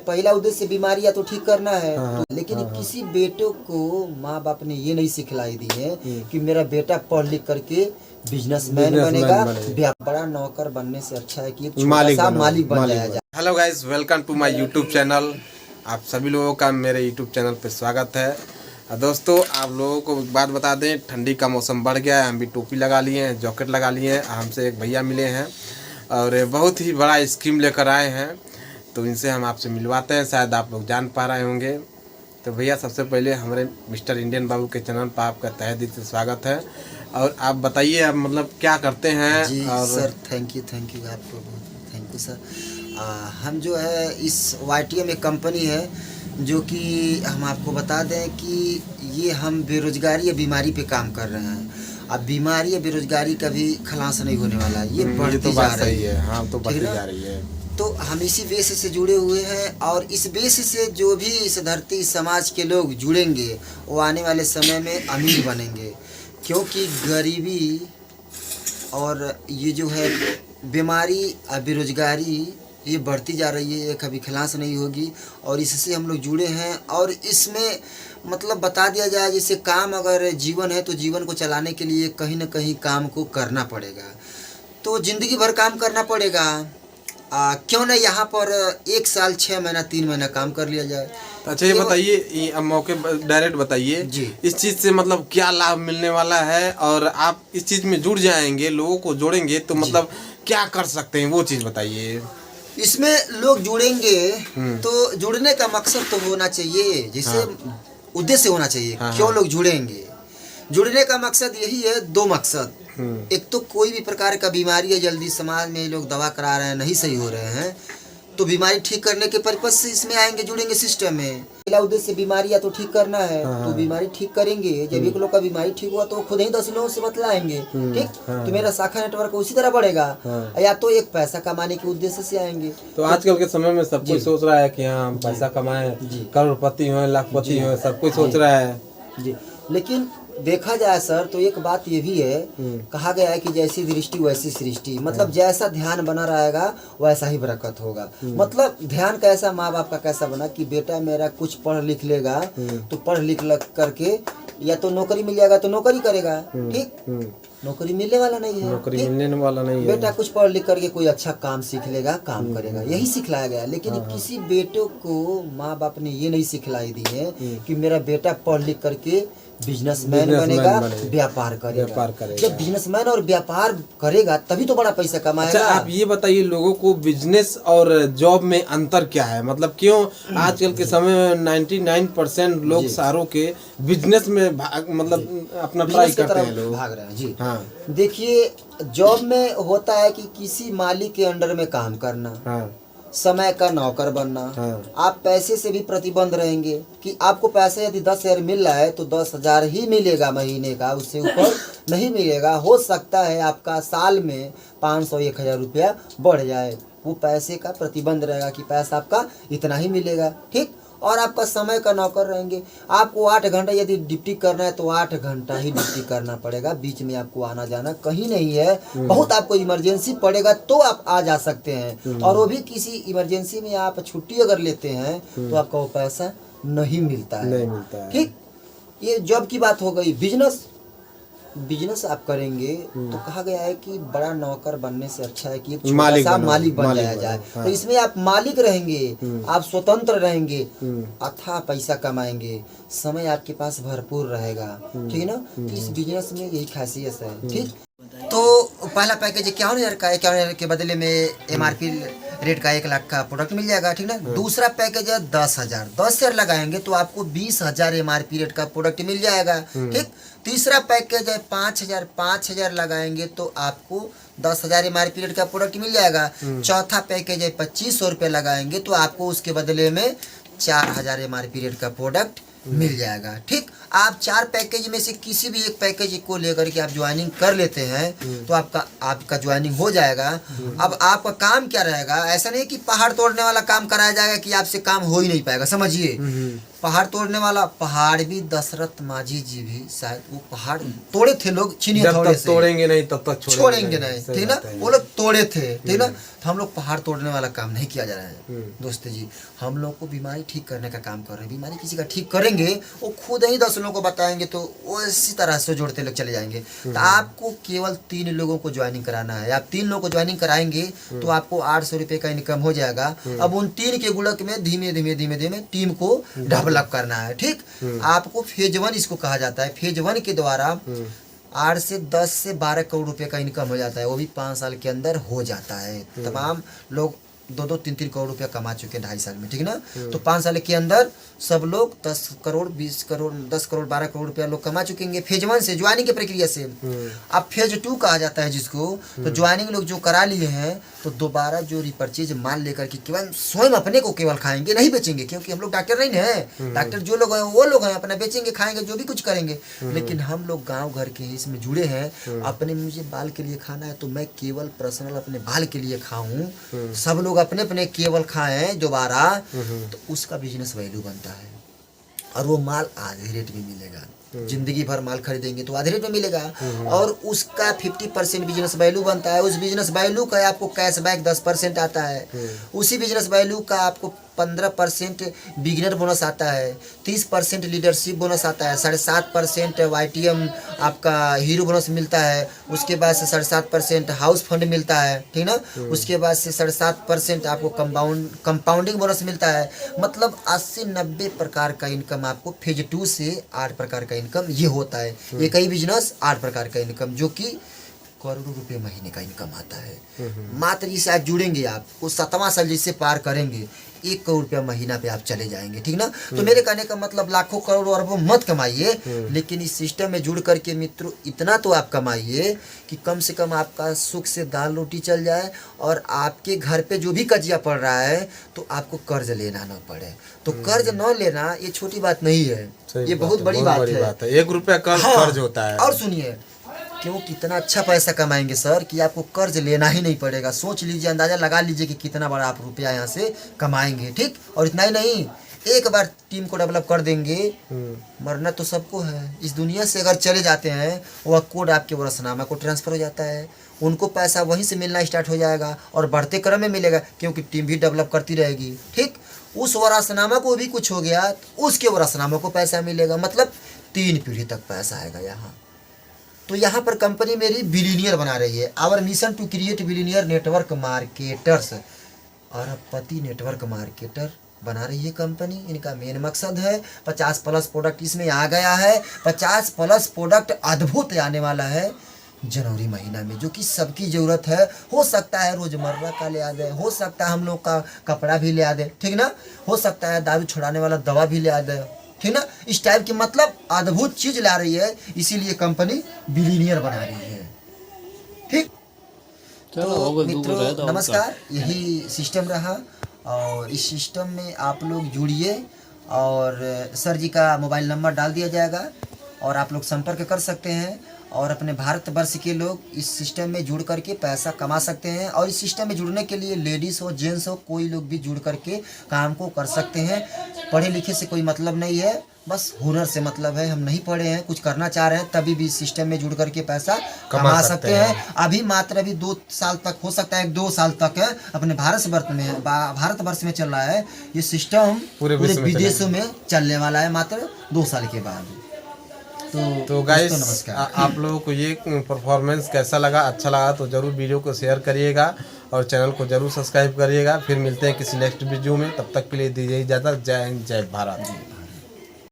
पहला उद्देश्य बीमारी या तो ठीक करना है। लेकिन किसी बेटे को माँ बाप ने ये नहीं सिखलाई दी है कि मेरा बेटा पढ़ लिख करके बिजनेसमैन बनेगा। बड़ा नौकर बनने से अच्छा है कि एक छोटा सा मालिक बन जाया जाए। Hello guys, welcome to my YouTube channel. आप सभी लोगों का मेरे यूट्यूब चैनल पे स्वागत है। दोस्तों, आप लोगों को एक बात बता दें, ठंडी का मौसम बढ़ गया है। हम भी टोपी लगा लिए हैं, जैकेट लगा लिए हैं। हमसे एक भैया मिले हैं और बहुत ही बड़ा स्कीम लेकर आए हैं, तो इनसे हम आपसे मिलवाते हैं। शायद आप लोग जान पा रहे होंगे। तो भैया, सबसे पहले हमारे मिस्टर इंडियन बाबू के चैनल पर आपका तहे दिल से स्वागत है। और आप बताइए, आप मतलब क्या करते हैं? जी और सर, थैंक यू आपको, थैंक यू सर। हम जो है इस YTM एक कंपनी है जो कि हम आपको बता दें कि ये हम बेरोजगारी या बीमारी पे काम कर रहे हैं। अब बीमारी या बेरोजगारी कभी खलास नहीं होने वाला, ये बढ़ती तो जा बात रही सही है। हाँ, तो बढ़ती जा रही है। तो हम इसी बेस से जुड़े हुए हैं और इस बेस से जो भी इस धरती समाज के लोग जुड़ेंगे वो आने वाले समय में अमीर बनेंगे, क्योंकि गरीबी और ये जो है बीमारी और बेरोजगारी ये बढ़ती जा रही है, ये कभी खलास नहीं होगी। और इससे हम लोग जुड़े हैं और इसमें मतलब बता दिया जाए, जैसे काम अगर जीवन है तो जीवन को चलाने के लिए कहीं ना कहीं काम को करना पड़ेगा, तो ज़िंदगी भर काम करना पड़ेगा। क्यों ना यहाँ पर 1 साल 6 महीना 3 महीना काम कर लिया जाए। अच्छा, ये बताइए, अब मौके डायरेक्ट बताइए जी, इस चीज़ से मतलब क्या लाभ मिलने वाला है, और आप इस चीज़ में जुड़ जाएंगे, लोगों को जोड़ेंगे तो मतलब क्या कर सकते हैं, वो चीज़ बताइए। इसमें लोग जुड़ेंगे तो जुड़ने का मकसद तो होना चाहिए, जैसे उद्देश्य होना चाहिए। क्यों लोग जुड़ेंगे? जुड़ने का मकसद यही है, 2 मकसद। एक तो कोई भी प्रकार का बीमारी है, जल्दी समाज में लोग दवा करा रहे हैं, नहीं सही हो रहे हैं, तो बीमारी ठीक करने के पर्पज से इसमें आएंगे, जुड़ेंगे सिस्टम में। पहला उद्देश्य बीमारी या तो ठीक करना है, तो बीमारी ठीक करेंगे। जब एक लोग का बीमारी ठीक हुआ तो खुद ही 10 लोगों से बतलाएंगे, ठीक। तो मेरा शाखा नेटवर्क उसी तरह बढ़ेगा। या तो एक पैसा कमाने के उद्देश्य से आएंगे। तो आजकल के समय में सब कोई सोच रहा है कि हाँ, हम पैसा कमाएं, करोड़पति हो, लाखपति हो, सब कोई सोच रहा है जी। लेकिन देखा जाए सर, तो एक बात ये भी है, कहा गया है कि जैसी दृष्टि वैसी सृष्टि। मतलब जैसा ध्यान बना रहेगा वैसा ही बरकत होगा। मतलब ध्यान कैसा, माँ बाप का कैसा बना कि बेटा मेरा कुछ पढ़ लिख लेगा, तो पढ़ लिख करके या तो नौकरी मिल जाएगा तो नौकरी करेगा, ठीक। नौकरी मिलने वाला नहीं है, नौकरी मिलने वाला नहीं है। बेटा कुछ पढ़ लिख करके कोई अच्छा काम सीख लेगा, काम करेगा, यही सिखलाया गया। लेकिन किसी बेटे को माँ बाप ने ये नहीं सिखलाई दी है कि मेरा बेटा पढ़ लिख करके बिजनेसमैन बनेगा, व्यापार करेगा। जब बिजनेसमैन और व्यापार करेगा तभी तो बड़ा पैसा कमाएगा। अच्छा, आप ये बताइए, लोगों को बिजनेस और जॉब में अंतर क्या है? मतलब क्यों आजकल के समय में 99% लोग शहरों के बिजनेस में मतलब अपना ट्राई करते हैं, लोग भाग रहे हैं। जी हाँ, देखिए, जॉब में होता है कि किसी मालिक के अंडर में काम करना, समय का नौकर बनना। आप पैसे से भी प्रतिबंध रहेंगे कि आपको पैसे यदि 10,000 मिल रहा है तो 10,000 ही मिलेगा महीने का, उससे ऊपर नहीं मिलेगा। हो सकता है आपका साल में 500-1,000 रुपया बढ़ जाए, वो पैसे का प्रतिबंध रहेगा कि पैसा आपका इतना ही मिलेगा, ठीक। और आपका समय का नौकर रहेंगे। आपको 8 घंटा यदि ड्यूटी करना है तो 8 घंटा ही ड्यूटी करना पड़ेगा, बीच में आपको आना जाना कहीं नहीं है। बहुत आपको इमरजेंसी पड़ेगा तो आप आ जा सकते हैं, और वो भी किसी इमरजेंसी में आप छुट्टी अगर लेते हैं तो आपका वो पैसा नहीं मिलता है, ठीक। ये जॉब की बात हो गई। बिजनेस आप करेंगे तो कहा गया है कि बड़ा नौकर बनने से अच्छा है कि एक छोटा सा मालिक बन जाया जाए। तो इसमें आप मालिक रहेंगे, आप स्वतंत्र रहेंगे, अथाह पैसा कमाएंगे, समय आपके पास भरपूर रहेगा, ठीक है ना। तो इस बिजनेस में यही खासियत है, ठीक। तो पहला पैकेज 51,000 का, 51,000 के बदले में MRP रेट का 1 लाख का प्रोडक्ट मिल जाएगा, ठीक ना। दूसरा पैकेज है 10,000 लगाएंगे तो आपको 20,000 MRP रेट का प्रोडक्ट मिल जाएगा, ठीक। तीसरा पैकेज है 5,000 लगाएंगे तो आपको 10,000 MRP रेट का प्रोडक्ट मिल जाएगा। चौथा पैकेज है 2,500 रुपये लगाएंगे तो आपको उसके बदले में 4,000 MRP रेट का प्रोडक्ट मिल जाएगा, ठीक। आप 4 पैकेज में से किसी भी एक पैकेज को लेकर के आप ज्वाइनिंग कर लेते हैं तो आपका ज्वाइनिंग हो जाएगा। अब आपका काम क्या रहेगा? ऐसा नहीं कि पहाड़ तोड़ने वाला काम कराया जाएगा कि आपसे काम हो ही नहीं पाएगा, समझिए। पहाड़ तोड़ने वाला, पहाड़ भी दशरथ माझी जी भी शायद वो पहाड़ तोड़े थे लोग चीनी जब हथौड़े तक से। तोड़ेंगे नहीं तब तक छोड़ेंगे नहीं, सही ठीक ना, बात है। वो लोग तोड़े थे, ठीक ना। तो हम लोग पहाड़ तोड़ने वाला काम नहीं किया जा रहा है दोस्तों जी। हम लोग को बीमारी ठीक करने का काम कर रहे हैं। बीमारी किसी का ठीक करेंगे, वो खुद ही 10 लोगों को बताएंगे तो वो इसी तरह से जोड़ते लोग चले जाएंगे। तो आपको केवल 3 लोगों को ज्वाइनिंग कराना है। आप 3 लोगों को ज्वाइनिंग कराएंगे तो आपको 800 रुपये का इनकम हो जाएगा। अब उन 3 के गुणक में धीमे धीमे टीम को डेवलप करना है, ठीक। आपको फेज 1 इसको कहा जाता है। फेज 1 के द्वारा 8 से 10 से 12 करोड़ रुपए का इनकम हो जाता है। वो भी 5 साल के अंदर हो जाता है। तमाम लोग 2-2, 3-3 करोड़ रुपया कमा चुके हैं 2.5 साल में, ठीक ना। तो 5 साल के अंदर सब लोग 10 करोड़ 20 करोड़ 10 करोड़ 12 करोड़ रुपया लोग कमा चुकेंगे फेज 1 से, ज्वाइनिंग की प्रक्रिया से। अब फेज 2 कहा जाता है जिसको, तो ज्वाइनिंग लोग जो करा लिए हैं तो दोबारा जो रिपर्चेज माल लेकर के केवल स्वयं अपने को केवल खाएंगे, नहीं बेचेंगे, क्योंकि हम लोग डॉक्टर नहीं है। डॉक्टर जो लोग हैं वो लोग हैं, अपना बेचेंगे, खाएंगे, जो भी कुछ करेंगे। लेकिन हम लोग गाँव घर के इसमें जुड़े हैं। अपने मुझे बाल के लिए खाना है तो मैं केवल पर्सनल अपने बाल के लिए खाऊं, सब लोग अपने अपने केवल खाएं दोबारा, तो उसका बिजनेस वैल्यू बनता है। और वो माल आधे रेट में मिलेगा। जिंदगी भर माल खरीदेंगे तो आधे रेट में मिलेगा। और उसका 50% बिजनेस वैल्यू बनता है। उस बिजनेस वैल्यू का आपको कैशबैक 10% आता है। उसी बिजनेस वैल्यू का आपको 15% बिगिनर बोनस आता है, 30% लीडरशिप बोनस आता है, 7.5% YTM आपका हीरो बोनस मिलता है। उसके बाद से 7.5% हाउस फंड मिलता है, ठीक ना। उसके बाद से 7.5% आपको कंपाउंडिंग बोनस मिलता है। मतलब 80-90 प्रकार का इनकम आपको फेज 2 से 8 प्रकार का इनकम ये होता है। ये कई बिजनेस 8 प्रकार का इनकम, जो कि करोड़ों रुपए महीने का इनकम आता है। मात्र जिससे आप जुड़ेंगे, आप वो 7वां साल जिससे पार करेंगे, 1 करोड़ रुपया महीना पे आप चले जाएंगे, ठीक ना। तो मेरे कहने का मतलब लाखों करोड़ों अरबों मत कमाइए, लेकिन इस सिस्टम में जुड़ करके मित्रों इतना तो आप कमाइए कि कम से कम आपका सुख से दाल रोटी चल जाए। और आपके घर पे जो भी कर्जा पड़ रहा है तो आपको कर्ज लेना ना पड़े। तो कर्ज न लेना ये छोटी बात नहीं है, ये बहुत बड़ी बात है। 1 रुपया कर्ज होता है। और सुनिए क्यों कितना अच्छा पैसा कमाएंगे सर कि आपको कर्ज लेना ही नहीं पड़ेगा। सोच लीजिए, अंदाजा लगा लीजिए कि कितना बड़ा आप रुपया यहाँ से कमाएंगे, ठीक। और इतना ही नहीं, एक बार टीम को डेवलप कर देंगे, मरना तो सबको है। इस दुनिया से अगर चले जाते हैं, वह कोड आपके वरसनामा को ट्रांसफर हो जाता है। उनको पैसा वहीं से मिलना स्टार्ट हो जाएगा और बढ़ते क्रम में मिलेगा, क्योंकि टीम भी डेवलप करती रहेगी, ठीक। उस वरसनामा को भी कुछ हो गया तो उसके वरसनामा को पैसा मिलेगा। मतलब 3 पीढ़ी तक पैसा आएगा यहाँ। तो यहाँ पर कंपनी मेरी बिलियनियर बना रही है। Our mission to create billionaire network marketers, अरबपति नेटवर्क मार्केटर बना रही है कंपनी। इनका मेन मकसद है 50+ प्रोडक्ट इसमें आ गया है। 50+ प्रोडक्ट अद्भुत आने वाला है जनवरी महीना में, जो कि सबकी ज़रूरत है। हो सकता है रोज़मर्रा का ले आ दे, हो सकता है हम लोग का कपड़ा भी ले आ दे, ठीक ना। हो सकता है दारू छुड़ाने वाला दवा भी ले आ दे, ठीक ना। इस टाइप की मतलब अद्भुत चीज ला रही है, इसीलिए कंपनी बिलियनियर बना रही है, ठीक। तो मित्रों नमस्कार, यही सिस्टम रहा। और इस सिस्टम में आप लोग जुड़िए और सर जी का मोबाइल नंबर डाल दिया जाएगा और आप लोग संपर्क कर सकते हैं। और अपने भारतवर्ष के लोग इस सिस्टम में जुड़ करके पैसा कमा सकते हैं। और इस सिस्टम में जुड़ने के लिए लेडीज़ हो जेंट्स हो कोई लोग भी जुड़ करके काम को कर सकते हैं। पढ़े लिखे से कोई मतलब नहीं है, बस हुनर से मतलब है। हम नहीं पढ़े हैं, कुछ करना चाह रहे हैं, तभी भी इस सिस्टम में जुड़ करके पैसा कमा सकते हैं। अभी मात्र 2 साल तक, हो सकता है 2 साल तक है अपने भारतवर्ष में चल रहा है ये सिस्टम। पूरे विदेशों में चलने वाला है मात्र 2 साल के बाद। तो गाइस आप लोगों को ये परफॉर्मेंस कैसा लगा, अच्छा लगा तो ज़रूर वीडियो को शेयर करिएगा और चैनल को ज़रूर सब्सक्राइब करिएगा। फिर मिलते हैं किसी नेक्स्ट वीडियो में, तब तक के लिए दीजिए इजाज़त। जय हिंद, जय भारत।